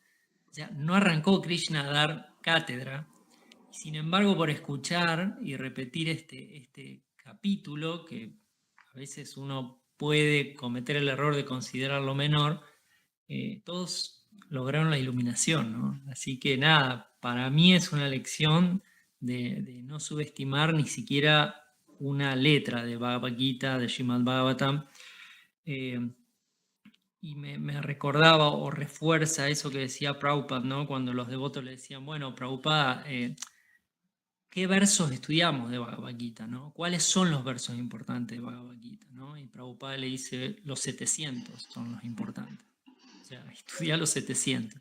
O sea, no arrancó Krishna a dar cátedra, y sin embargo, por escuchar y repetir este capítulo, que a veces uno puede cometer el error de considerarlo menor, todos lograron la iluminación, ¿no? Así que nada, para mí es una lección de no subestimar ni siquiera una letra de Bhagavad Gita, de Srimad Bhagavatam, y me recordaba o refuerza eso que decía Prabhupada, ¿no? Cuando los devotos le decían, bueno, Prabhupada, ¿qué versos estudiamos de Bhagavad Gita, ¿no? ¿Cuáles son los versos importantes de Bhagavad Gita, ¿no? Y Prabhupada le dice, los 700 son los importantes. O sea, estudia los 700.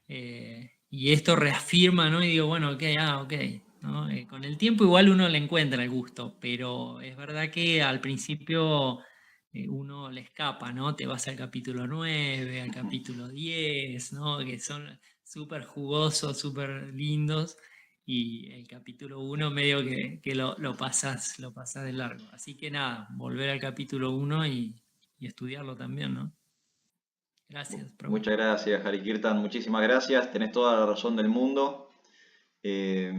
Y esto reafirma, ¿no? Y digo, bueno, ok, ¿no? Con el tiempo igual uno le encuentra el gusto, pero es verdad que al principio uno le escapa, ¿no? Te vas al capítulo 9, al capítulo 10, ¿no? Que son súper jugosos, súper lindos, y el capítulo 1 medio que lo pasas de largo. Así que nada, volver al capítulo 1 y estudiarlo también, ¿no? Gracias, Prabhu. Muchas gracias, Hari Kirtan. Muchísimas gracias. Tenés toda la razón del mundo. Eh,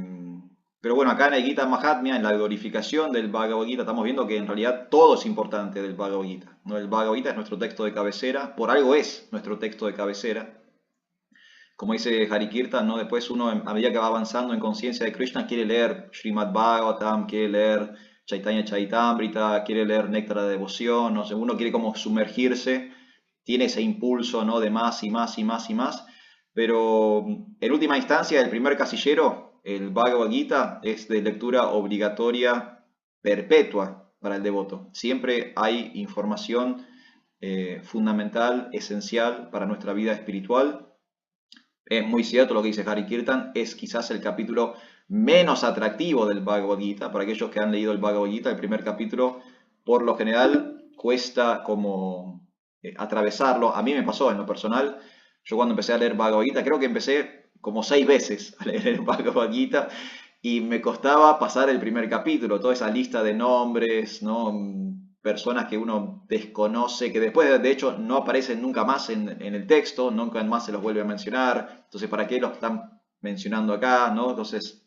pero bueno, acá en el Gita Mahatmya, en la glorificación del Bhagavad Gita, estamos viendo que en realidad todo es importante del Bhagavad Gita, ¿no? El Bhagavad Gita es nuestro texto de cabecera, por algo es nuestro texto de cabecera. Como dice Hari Kirtan, ¿no? Después uno, a medida que va avanzando en conciencia de Krishna, quiere leer Srimad Bhagavatam, quiere leer Chaitanya Charitamrita, quiere leer Néctar de Devoción, no sé, uno quiere como sumergirse, tiene ese impulso, ¿no? De más y más y más y más, pero en última instancia, el primer casillero, el Bhagavad Gita, es de lectura obligatoria perpetua para el devoto. Siempre hay información fundamental, esencial para nuestra vida espiritual. Es muy cierto lo que dice Hari Kirtan, es quizás el capítulo menos atractivo del Bhagavad Gita. Para aquellos que han leído el Bhagavad Gita, el primer capítulo, por lo general, cuesta como atravesarlo. A mí me pasó en lo personal, yo cuando empecé a leer Bhagavad Gita, creo que empecé como 6 veces a leer el Bhagavad Gita y me costaba pasar el primer capítulo, toda esa lista de nombres, ¿no? Personas que uno desconoce, que después de hecho no aparecen nunca más en el texto, nunca más se los vuelve a mencionar, entonces ¿para qué los están mencionando acá, ¿no? Entonces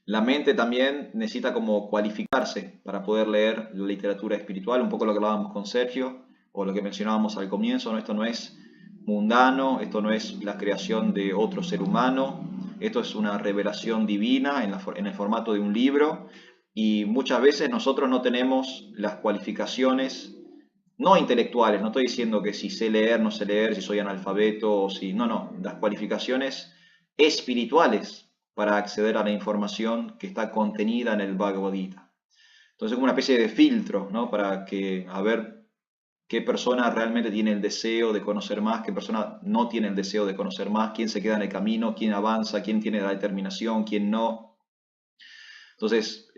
la mente también necesita como cualificarse para poder leer la literatura espiritual, un poco lo que hablábamos con Sergio, o lo que mencionábamos al comienzo, ¿no? Esto no es mundano, esto no es la creación de otro ser humano, esto es una revelación divina en el formato de un libro, y muchas veces nosotros no tenemos las cualificaciones, no intelectuales, no estoy diciendo que si sé leer, no sé leer, si soy analfabeto, o si, no, las cualificaciones espirituales para acceder a la información que está contenida en el Bhagavad Gita. Entonces, como una especie de filtro, ¿no? Para que, a ver, qué persona realmente tiene el deseo de conocer más, qué persona no tiene el deseo de conocer más, quién se queda en el camino, quién avanza, quién tiene la determinación, quién no. Entonces,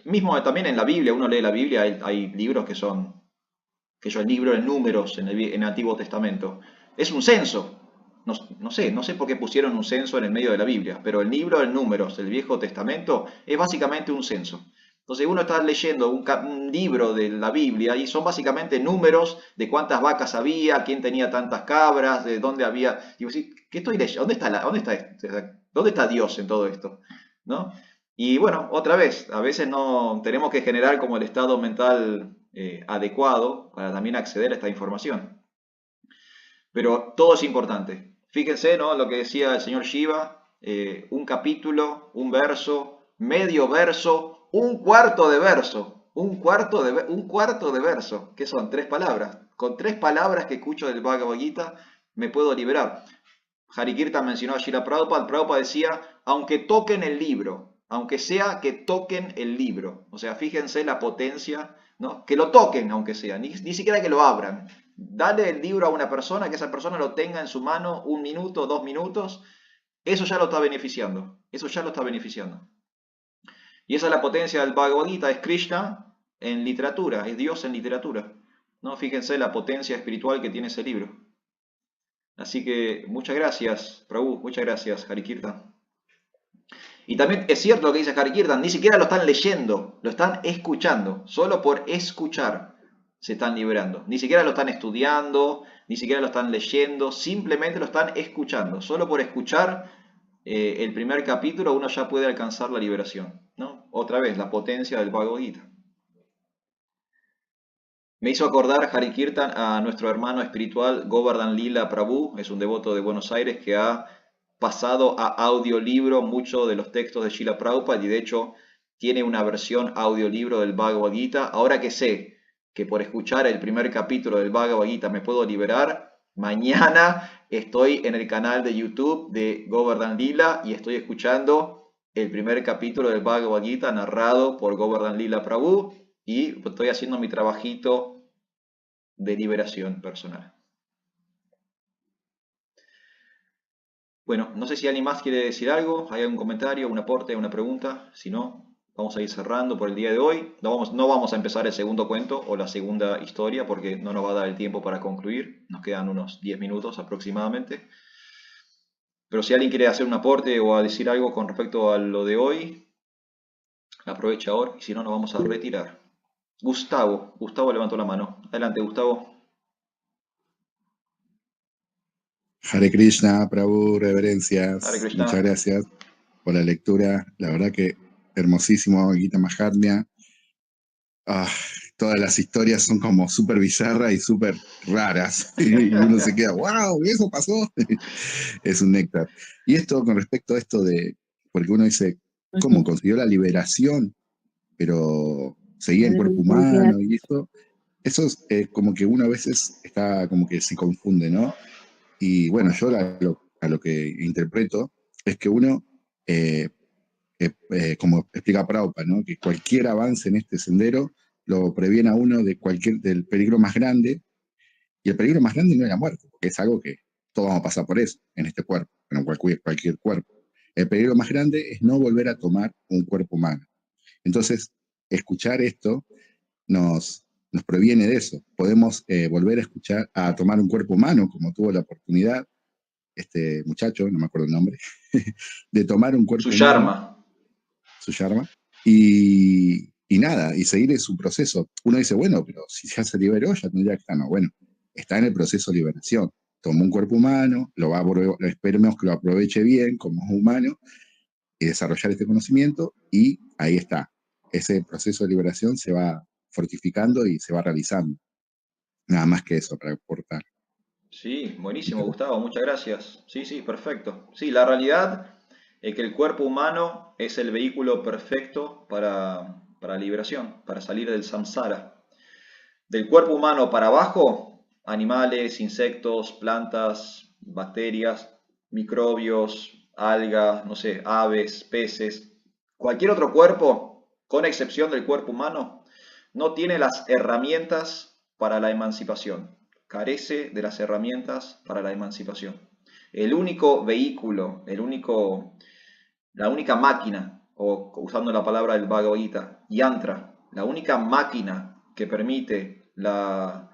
mismo también en la Biblia, uno lee la Biblia, hay libros que yo el libro de números en el Antiguo Testamento. Es un censo. No sé por qué pusieron un censo en el medio de la Biblia, pero el libro de números del Viejo Testamento es básicamente un censo. Entonces uno está leyendo un libro de la Biblia y son básicamente números de cuántas vacas había, quién tenía tantas cabras, de dónde había. Digo, sí, ¿qué estoy leyendo? ¿Dónde está Dios en todo esto? ¿No? Y bueno, otra vez, a veces no tenemos que generar como el estado mental adecuado para también acceder a esta información. Pero todo es importante. Fíjense, ¿no? Lo que decía el señor Shiva, un capítulo, un verso, medio verso, un cuarto de verso, un cuarto de verso, que son 3 palabras. Con 3 palabras que escucho del Bhagavad Gita me puedo liberar. Harikirtan mencionó a Srila Prabhupada. Prabhupada decía, aunque toquen el libro, aunque sea que toquen el libro. O sea, fíjense la potencia, ¿no? Que lo toquen, aunque sea, ni siquiera que lo abran. Dale el libro a una persona, que esa persona lo tenga en su mano 1 minuto, 2 minutos, eso ya lo está beneficiando. Eso ya lo está beneficiando. Y esa es la potencia del Bhagavad Gita, es Krishna en literatura, es Dios en literatura. ¿No? Fíjense la potencia espiritual que tiene ese libro. Así que muchas gracias, Prabhu, muchas gracias, Harikirtan. Y también es cierto lo que dice Harikirtan, ni siquiera lo están leyendo, lo están escuchando. Solo por escuchar se están liberando. Ni siquiera lo están estudiando, ni siquiera lo están leyendo, simplemente lo están escuchando. Solo por escuchar el primer capítulo uno ya puede alcanzar la liberación, ¿no? Otra vez, la potencia del Bhagavad Gita. Me hizo acordar Harikirtan a nuestro hermano espiritual Govardhan Lila Prabhu, es un devoto de Buenos Aires que ha pasado a audiolibro muchos de los textos de Srila Prabhupada y de hecho tiene una versión audiolibro del Bhagavad Gita. Ahora que sé que por escuchar el primer capítulo del Bhagavad Gita me puedo liberar, mañana estoy en el canal de YouTube de Govardhan Lila y estoy escuchando el primer capítulo del Bhagavad Gita narrado por Govardhan Lila Prabhu y estoy haciendo mi trabajito de liberación personal. Bueno, no sé si alguien más quiere decir algo, hay algún comentario, un aporte, una pregunta. Si no, vamos a ir cerrando por el día de hoy. No vamos a empezar el segundo cuento o la segunda historia porque no nos va a dar el tiempo para concluir. Nos quedan unos 10 minutos aproximadamente. Pero si alguien quiere hacer un aporte o a decir algo con respecto a lo de hoy, aprovecha ahora y si no, nos vamos a retirar. Gustavo levantó la mano. Adelante, Gustavo. Hare Krishna, Prabhu, reverencias. Hare Krishna. Muchas gracias por la lectura. La verdad que hermosísimo, Gita Mahatmya. Todas las historias son como súper bizarras y súper raras. Y uno se queda, wow, eso pasó. Es un néctar. Y esto con respecto a esto de, porque uno dice, ¿cómo consiguió la liberación? Pero seguía en cuerpo humano y eso es como que uno a veces está como que se confunde, ¿no? Y bueno, yo a lo que interpreto es que uno, como explica Prabhupada, ¿no? Que cualquier avance en este sendero lo previene a uno del peligro más grande, y el peligro más grande no es la muerte, porque es algo que todos vamos a pasar por eso, en este cuerpo, en cualquier cuerpo. El peligro más grande es no volver a tomar un cuerpo humano. Entonces, escuchar esto nos previene de eso. Podemos volver a tomar un cuerpo humano, como tuvo la oportunidad este muchacho, no me acuerdo el nombre, de tomar un cuerpo humano. Suyarma. Y nada, y seguir en su proceso. Uno dice, bueno, pero si ya se liberó, ya tendría que estar. No, bueno, está en el proceso de liberación. Tomó un cuerpo humano, esperemos que lo aproveche bien como humano y desarrollar este conocimiento, y ahí está. Ese proceso de liberación se va fortificando y se va realizando. Nada más que eso para aportar. Sí, buenísimo, Gustavo, muchas gracias. Sí, perfecto. Sí, la realidad es que el cuerpo humano es el vehículo perfecto para la liberación, para salir del samsara. Del cuerpo humano para abajo, animales, insectos, plantas, bacterias, microbios, algas, no sé, aves, peces, cualquier otro cuerpo, con excepción del cuerpo humano, no tiene las herramientas para la emancipación. Carece de las herramientas para la emancipación. El único vehículo, la única máquina, o usando la palabra del Bhagavad Gita, yantra, la única máquina que permite la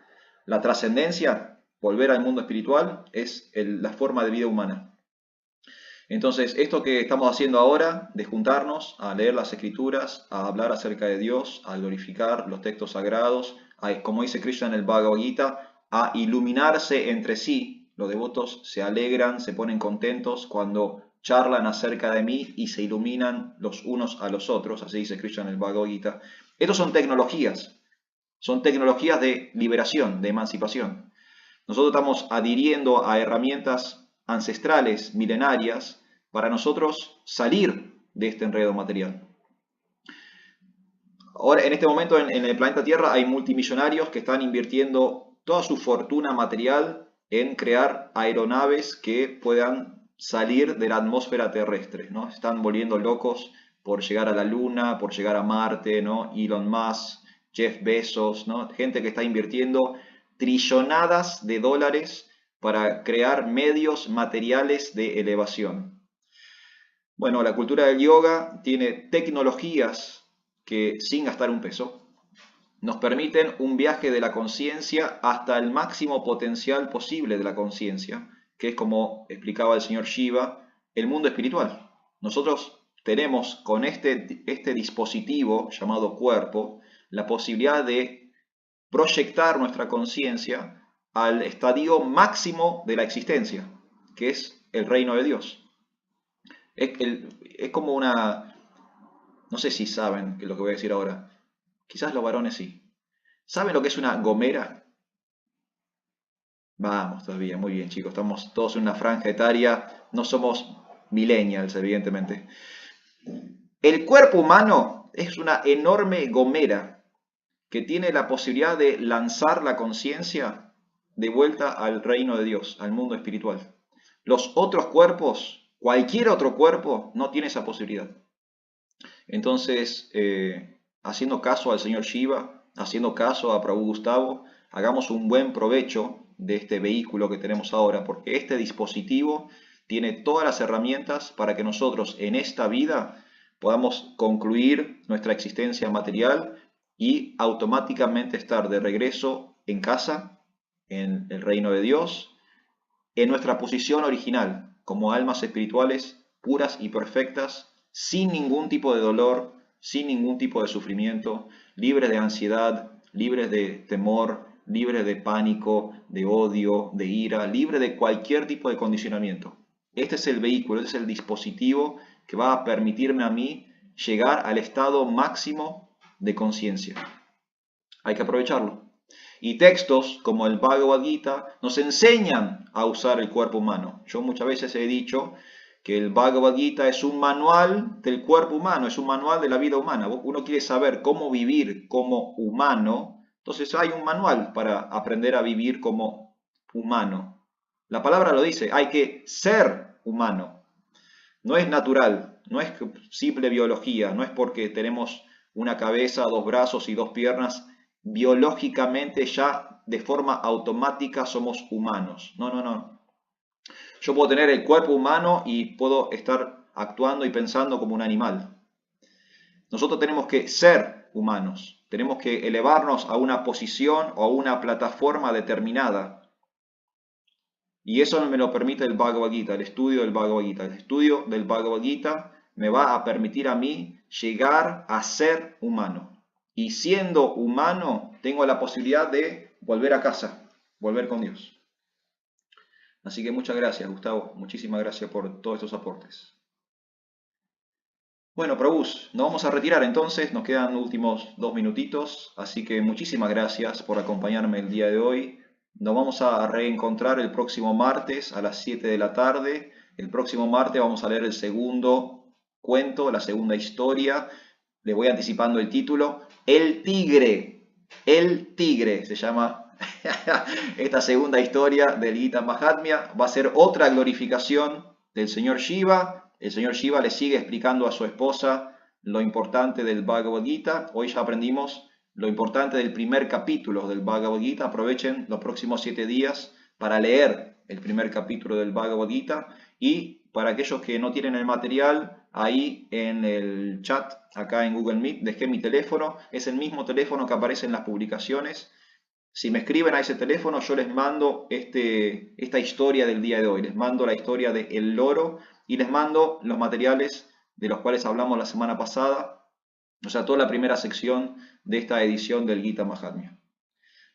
trascendencia, volver al mundo espiritual, es la forma de vida humana. Entonces, esto que estamos haciendo ahora, de juntarnos a leer las escrituras, a hablar acerca de Dios, a glorificar los textos sagrados, como dice Krishna en el Bhagavad Gita, a iluminarse entre sí. Los devotos se alegran, se ponen contentos cuando charlan acerca de mí y se iluminan los unos a los otros, así dice Krishna en el Bhagavad Gita. Estos son tecnologías de liberación, de emancipación. Nosotros estamos adhiriendo a herramientas ancestrales, milenarias, para nosotros salir de este enredo material. Ahora, en este momento en el planeta Tierra hay multimillonarios que están invirtiendo toda su fortuna material en crear aeronaves que puedan salir de la atmósfera terrestre, ¿no? Están volviendo locos por llegar a la Luna, por llegar a Marte, ¿no? Elon Musk, Jeff Bezos, ¿no? Gente que está invirtiendo trillonadas de dólares para crear medios materiales de elevación. Bueno, la cultura del yoga tiene tecnologías que, sin gastar un peso, nos permiten un viaje de la conciencia hasta el máximo potencial posible de la conciencia, que es, como explicaba el señor Shiva, el mundo espiritual. Nosotros tenemos con este dispositivo llamado cuerpo la posibilidad de proyectar nuestra conciencia al estadio máximo de la existencia, que es el reino de Dios. Es como una... No sé si saben lo que voy a decir ahora. Quizás los varones sí. ¿Saben lo que es una gomera? Vamos, todavía, muy bien, chicos. Estamos todos en una franja etaria. No somos millennials, evidentemente. El cuerpo humano es una enorme gomera que tiene la posibilidad de lanzar la conciencia de vuelta al reino de Dios, al mundo espiritual. Los otros cuerpos, cualquier otro cuerpo, no tiene esa posibilidad. Entonces, haciendo caso al señor Shiva, haciendo caso a Prabhu Gustavo, hagamos un buen provecho de este vehículo que tenemos ahora, porque este dispositivo tiene todas las herramientas para que nosotros en esta vida podamos concluir nuestra existencia material y automáticamente estar de regreso en casa, en el reino de Dios, en nuestra posición original, como almas espirituales puras y perfectas, sin ningún tipo de dolor, sin ningún tipo de sufrimiento, libres de ansiedad, libres de temor, libres de pánico, de odio, de ira, libres de cualquier tipo de condicionamiento. Este es el vehículo, este es el dispositivo que va a permitirme a mí llegar al estado máximo de conciencia. Hay que aprovecharlo. Y textos como el Bhagavad Gita nos enseñan a usar el cuerpo humano. Yo muchas veces he dicho que el Bhagavad Gita es un manual del cuerpo humano, es un manual de la vida humana. Uno quiere saber cómo vivir como humano, entonces hay un manual para aprender a vivir como humano. La palabra lo dice, hay que ser humano. No es natural, no es simple biología, no es porque tenemos una cabeza, dos brazos y dos piernas, biológicamente ya de forma automática somos humanos. No. Yo puedo tener el cuerpo humano y puedo estar actuando y pensando como un animal. Nosotros tenemos que ser humanos, tenemos que elevarnos a una posición o a una plataforma determinada. Y eso me lo permite el Bhagavad Gita, el estudio del Bhagavad Gita. El estudio del Bhagavad Gita me va a permitir a mí llegar a ser humano. Y siendo humano, tengo la posibilidad de volver a casa, volver con Dios. Así que muchas gracias, Gustavo. Muchísimas gracias por todos estos aportes. Bueno, Prabhus, nos vamos a retirar entonces. Nos quedan últimos 2 minutitos. Así que muchísimas gracias por acompañarme el día de hoy. Nos vamos a reencontrar el próximo martes a las 7 de la tarde. El próximo martes vamos a leer el segundo cuento, la segunda historia. Le voy anticipando el título. El tigre. El tigre se llama esta segunda historia del Gita Mahatmya. Va a ser otra glorificación del señor Shiva. El señor Shiva le sigue explicando a su esposa lo importante del Bhagavad Gita. Hoy ya aprendimos lo importante del primer capítulo del Bhagavad Gita. Aprovechen los próximos 7 días para leer el primer capítulo del Bhagavad Gita, y para aquellos que no tienen el material, ahí en el chat, acá en Google Meet, dejé mi teléfono, es el mismo teléfono que aparece en las publicaciones. Si me escriben a ese teléfono, yo les mando esta historia del día de hoy, les mando la historia de El Loro y les mando los materiales de los cuales hablamos la semana pasada, o sea, toda la primera sección de esta edición del Gita Mahatmya.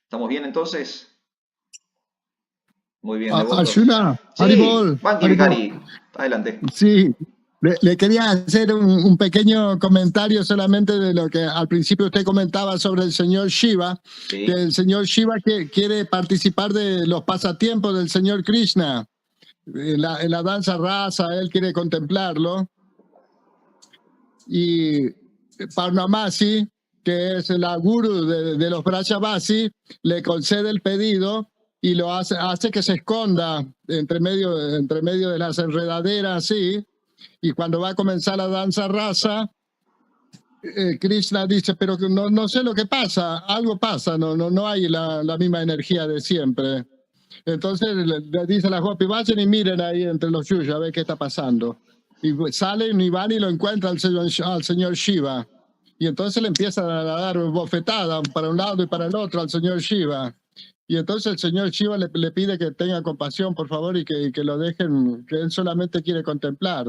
¿Estamos bien entonces? Muy bien, devotos. Arjuna, Sí, Haribol, Banki Vikari, adelante. Sí, le quería hacer un pequeño comentario solamente de lo que al principio usted comentaba sobre el señor Shiva, Sí. que el señor Shiva quiere participar de los pasatiempos del señor Krishna. En la danza rasa, él quiere contemplarlo. Y Parnamasi, que es la guru de los Brajavasi, le concede el pedido y lo hace que se esconda entre medio de las enredaderas, así. Y cuando va a comenzar la danza rasa, Krishna dice, pero no sé lo que pasa, algo pasa, no hay la misma energía de siempre. Entonces le dice a las Gopi, vayan y miren ahí entre los yuyos a ver qué está pasando. Y salen y van y lo encuentran al señor Shiva. Y entonces le empiezan a dar bofetadas para un lado y para el otro al señor Shiva. Y entonces el señor Shiva le pide que tenga compasión, por favor, y que lo dejen, que él solamente quiere contemplar.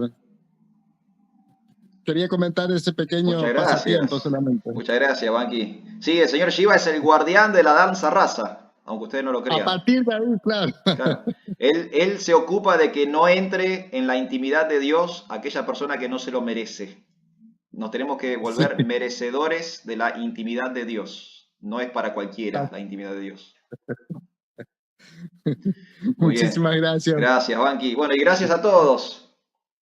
Quería comentar ese pequeño Muchas pasatiempo gracias. solamente. Muchas gracias, Banki. Sí, el señor Shiva es el guardián de la danza rasa, aunque ustedes no lo A crean. partir de ahí, claro. Claro. Él se ocupa de que no entre en la intimidad de Dios aquella persona que no se lo merece. Nos tenemos que volver merecedores de la intimidad de Dios. No es para cualquiera la intimidad de Dios. Muy bien. Muchísimas gracias. Gracias, Banki. Bueno, y gracias a todos.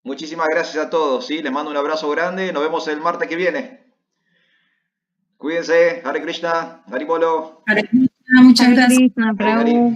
Muchísimas gracias a todos. ¿Sí? Les mando un abrazo grande. Nos vemos el martes que viene. Cuídense. Hare Krishna. Hare Bolo. Hare Krishna, muchas Hare gracias. Krishna, Hare Hari. Prabhu.